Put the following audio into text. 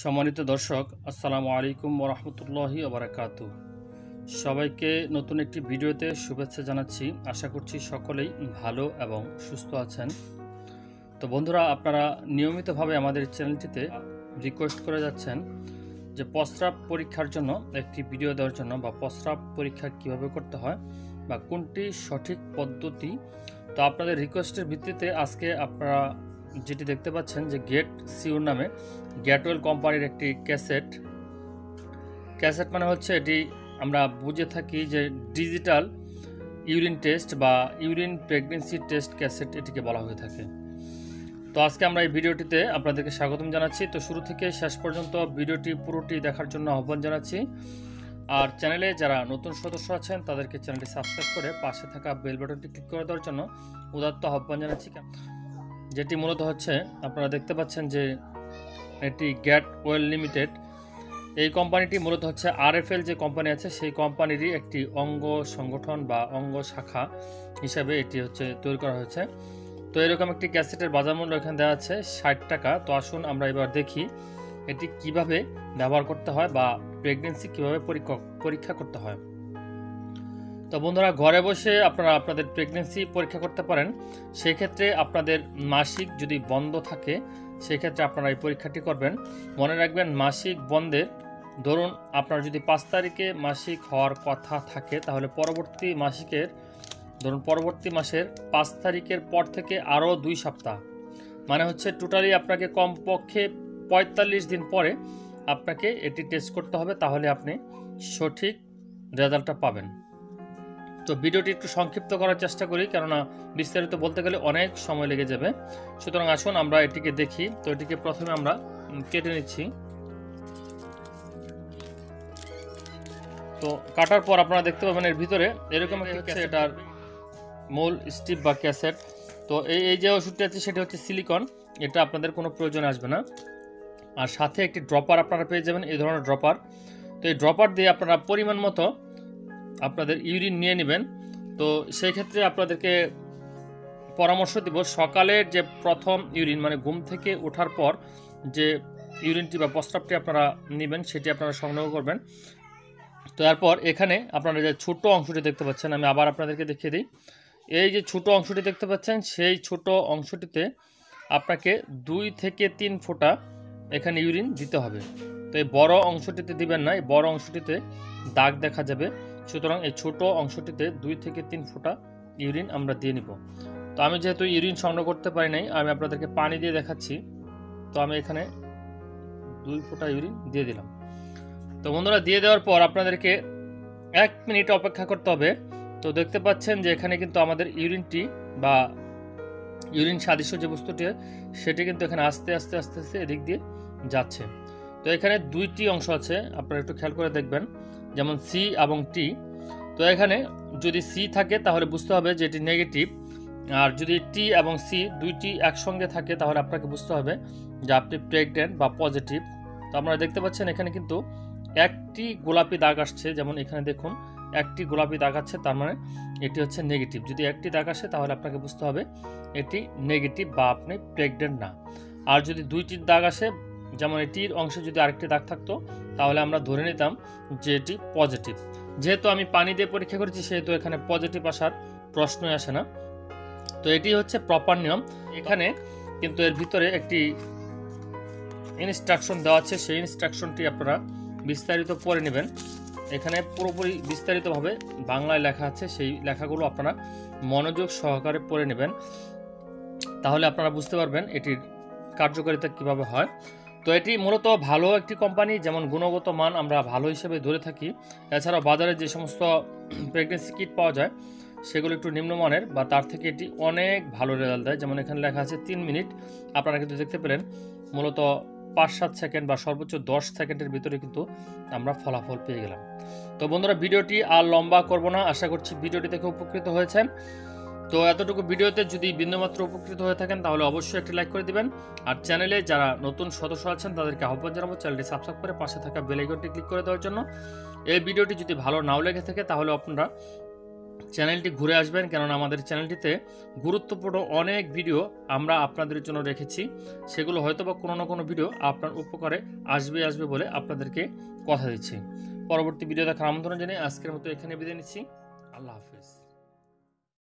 সম্মানিত দর্শক, আসসালামু আলাইকুম ওয়া রাহমাতুল্লাহি ওয়া বারাকাতুহু। সবাইকে নতুন একটি ভিডিওতে শুভেচ্ছা জানাচ্ছি। আশা করছি সকলেই ভালো এবং সুস্থ আছেন। তো বন্ধুরা, আপনারা নিয়মিতভাবে আমাদের চ্যানেলটিতে রিকোয়েস্ট করে যাচ্ছেন যে প্রস্রাব পরীক্ষার জন্য একটি ভিডিও দেওয়ার জন্য, বা প্রস্রাব পরীক্ষা কিভাবে করতে হয় বা কোনটি সঠিক পদ্ধতি। তো আপনাদের রিকোয়েস্টের ভিত্তিতে আজকে আপনারা যেটি দেখতে পাচ্ছেন যে গেট সিওর নামে গ্যাটওয়েল কোম্পানির একটি ক্যাসেট মানে হচ্ছে এটি আমরা বুঝে থাকি যে ডিজিটাল ইউরিন টেস্ট বা ইউরিন প্রেগনেন্সি টেস্ট ক্যাসেট এটিকে বলা হয়ে থাকে। তো আজকে আমরা এই ভিডিওটিতে আপনাদেরকে স্বাগতম জানাচ্ছি। তো শুরু থেকে শেষ পর্যন্ত ভিডিওটি পুরোটি দেখার জন্য আহ্বান জানাচ্ছি। আর চ্যানেলে যারা নতুন সদস্য আছেন তাদেরকে চ্যানেলটি সাবস্ক্রাইব করে পাশে থাকা বেল বাটনটি ক্লিক করে দেওয়ার জন্য উদাত্ত আহ্বান জানাচ্ছি। যেটি মূলত হচ্ছে আপনারা দেখতে পাচ্ছেন যে এটি গ্যাটওয়েল লিমিটেড, এই কোম্পানিটি মূলত হচ্ছে আরএফএল যে কোম্পানি আছে সেই কোম্পানিরই একটি অঙ্গ সংগঠন বা অঙ্গ শাখা হিসাবে এটি হচ্ছে তৈরি করা হয়েছে। তো এরকম একটি ক্যাসেটের বাজার মূল্য এখানে দেওয়া আছে 60 টাকা। তো আসুন আমরা এবার দেখি এটি কিভাবে ব্যবহার করতে হয় বা প্রেগনেন্সি কিভাবে পরীক্ষা করতে হয়। তো বন্ধুরা, ঘরে বসে আপনারা আপনাদের প্রেগনেন্সি পরীক্ষা করতে পারেন। সেই ক্ষেত্রে আপনাদের মাসিক যদি বন্ধ থাকে সেই ক্ষেত্রে আপনারা এই পরীক্ষাটি করবেন। মনে রাখবেন, মাসিক বন্ধের ধরুন আপনার যদি 5 তারিখে মাসিক হওয়ার কথা থাকে তাহলে পরবর্তী মাসের 5 তারিখের পর থেকে আরও 2 সপ্তাহ, মানে হচ্ছে টোটালি আপনাকে কমপক্ষে 45 দিন পরে আপনাকে এটি টেস্ট করতে হবে, তাহলে আপনি সঠিক রেজাল্টটা পাবেন। তো ভিডিওটি একটু সংক্ষিপ্ত করার চেষ্টা করি, কেননা বিস্তারিত বলতে গেলে অনেক সময় লেগে যাবে। সুতরাং আসুন আমরা এটিকে দেখি। তো এটিকে প্রথমে আমরা কেটে নিচ্ছি। তো কাটার পর আপনারা দেখতে পাবেন এর ভিতরে এরকম হচ্ছে এটার মূল স্ট্রিপ বা ক্যাসেট। তো এই যে ওষুধটি আছে সেটি হচ্ছে সিলিকন, এটা আপনাদের কোনো প্রয়োজন আসবে না। আর সাথে একটি ড্রপার আপনারা পেয়ে যাবেন, এই ধরনের ড্রপার। তো এই ড্রপার দিয়ে আপনারা পরিমাণ মতো আপনাদের ইউরিন নিয়ে নেবেন। তো সেই ক্ষেত্রে আপনাদেরকে পরামর্শ দিব, সকালের যে প্রথম ইউরিন মানে ঘুম থেকে ওঠার পর যে ইউরিনটি বা প্রস্রাবটি আপনারা নেবেন সেটি আপনারা সংগ্রহ করবেন। তো এরপর এখানে আপনারা যে ছোট অংশটি দেখতে পাচ্ছেন, আমি আবার আপনাদেরকে দেখিয়ে দিই। এই যে ছোট অংশটি দেখতে পাচ্ছেন সেই ছোট অংশটিতে আপনাকে 2 থেকে 3 ফোঁটা এখানে ইউরিন দিতে হবে। তো এই বড় অংশটিতে দিবেন না, এই বড় অংশটিতে দাগ দেখা যাবে। সুতরাং এই ছোট অংশটিতে 2 থেকে 3 ফোঁটা ইউরিন আমরা দিয়ে নিব। তো আমি যেহেতু ইউরিন সংগ্রহ করতে পারি নাই, আমি আপনাদেরকে পানি দিয়ে দেখাচ্ছি। তো আমি এখানে 2 ফোঁটা ইউরিন দিয়ে দিলাম। তো বন্ধুরা, দিয়ে দেওয়ার পর আপনাদেরকে 1 মিনিট অপেক্ষা করতে হবে। তো দেখতে পাচ্ছেন যে এখানে কিন্তু আমাদের ইউরিনটি বা ইউরিন সাদৃশ্য যে বস্তুটি সেটি কিন্তু এখানে আস্তে আস্তে আস্তে আস্তে এদিক দিয়ে যাচ্ছে। তো এখানে 2টি অংশ আছে, আপনারা একটু খেয়াল করে দেখবেন, যেমন সি এবং টি। তো এখানে যদি সি থাকে তাহলে বুঝতে হবে যে এটি নেগেটিভ, আর যদি টি এবং সি দুইটি একসঙ্গে থাকে তাহলে আপনাকে বুঝতে হবে যে আপনি প্রেগনেন্ট বা পজিটিভ। তো আপনারা দেখতে পাচ্ছেন এখানে কিন্তু একটি গোলাপি দাগ আসছে, যেমন এখানে দেখুন একটি গোলাপি দাগ আছে, তার মানে এটি হচ্ছে নেগেটিভ। যদি একটি দাগ আসে তাহলে আপনাকে বুঝতে হবে এটি নেগেটিভ বা আপনি প্রেগনেন্ট না। আর যদি 2টি দাগ আসে, যেমন এটির অংশে যদি আরেকটি দাগ থাকতো তাহলে আমরা ধরে নিতাম যে এটি পজিটিভ। যেহেতু আমি পানি দিয়ে পরীক্ষা করেছি সেহেতু এখানে পজিটিভ আসার প্রশ্নই আসে না। তো এটি হচ্ছে প্রপার নিয়ম। এখানে কিন্তু এর ভিতরে একটি ইনস্ট্রাকশন দেওয়া আছে, সেই ইনস্ট্রাকশনটি আপনারা বিস্তারিত পড়ে নেবেন। এখানে পুরোপুরি বিস্তারিতভাবে বাংলায় লেখা আছে, সেই লেখাগুলো আপনারা মনোযোগ সহকারে পড়ে নেবেন, তাহলে আপনারা বুঝতে পারবেন এটির কার্যকারিতা কিভাবে হয়। তো এটি মূলত ভালো একটি কোম্পানি, যেমন গুণগত মান আমরা ভালো হিসেবে ধরে থাকি। এছাড়াও বাজারে যে সমস্ত প্রেগনেন্সি কিট পাওয়া যায় সেগুলো একটু নিম্নমানের, বা তার থেকে এটি অনেক ভালো রেজাল্ট দেয়। যেমন এখানে লেখা আছে 3 মিনিট, আপনারা কিন্তু দেখতে পেলেন মূলত 5-7 সেকেন্ড বা সর্বোচ্চ 10 সেকেন্ডের ভিতরে কিন্তু আমরা ফলাফল পেয়ে গেলাম। তো বন্ধুরা, ভিডিওটি আর লম্বা করব না, আশা করছি ভিডিওটি দেখে উপকৃত হয়েছেন। তো এতটুকু ভিডিওতে যদি বিন্দুমাত্র উপকৃত হয়ে থাকেন তাহলে অবশ্যই একটি লাইক করে দিবেন। আর চ্যানেলে যারা নতুন সদস্য আছেন তাদেরকে আহ্বান জানাবো চ্যানেলটি সাবস্ক্রাইব করে পাশে থাকা বেল আইকনটি ক্লিক করে দেওয়ার জন্য। এই ভিডিওটি যদি ভালো নাও লেগে থাকে তাহলে আপনারা চ্যানেলটি ঘুরে আসবেন, কেননা আমাদের চ্যানেলটিতে গুরুত্বপূর্ণ অনেক ভিডিও আমরা আপনাদের জন্য রেখেছি। সেগুলো হয়তো বা কোনো না কোনো ভিডিও আপনার উপকারে আসবে বলে আপনাদেরকে কথা দিচ্ছি। পরবর্তী ভিডিও দেখার আমন্ত্রণ জানিয়ে আজকের মতো এখানে বিদায় নিচ্ছি। আল্লাহ হাফেজ।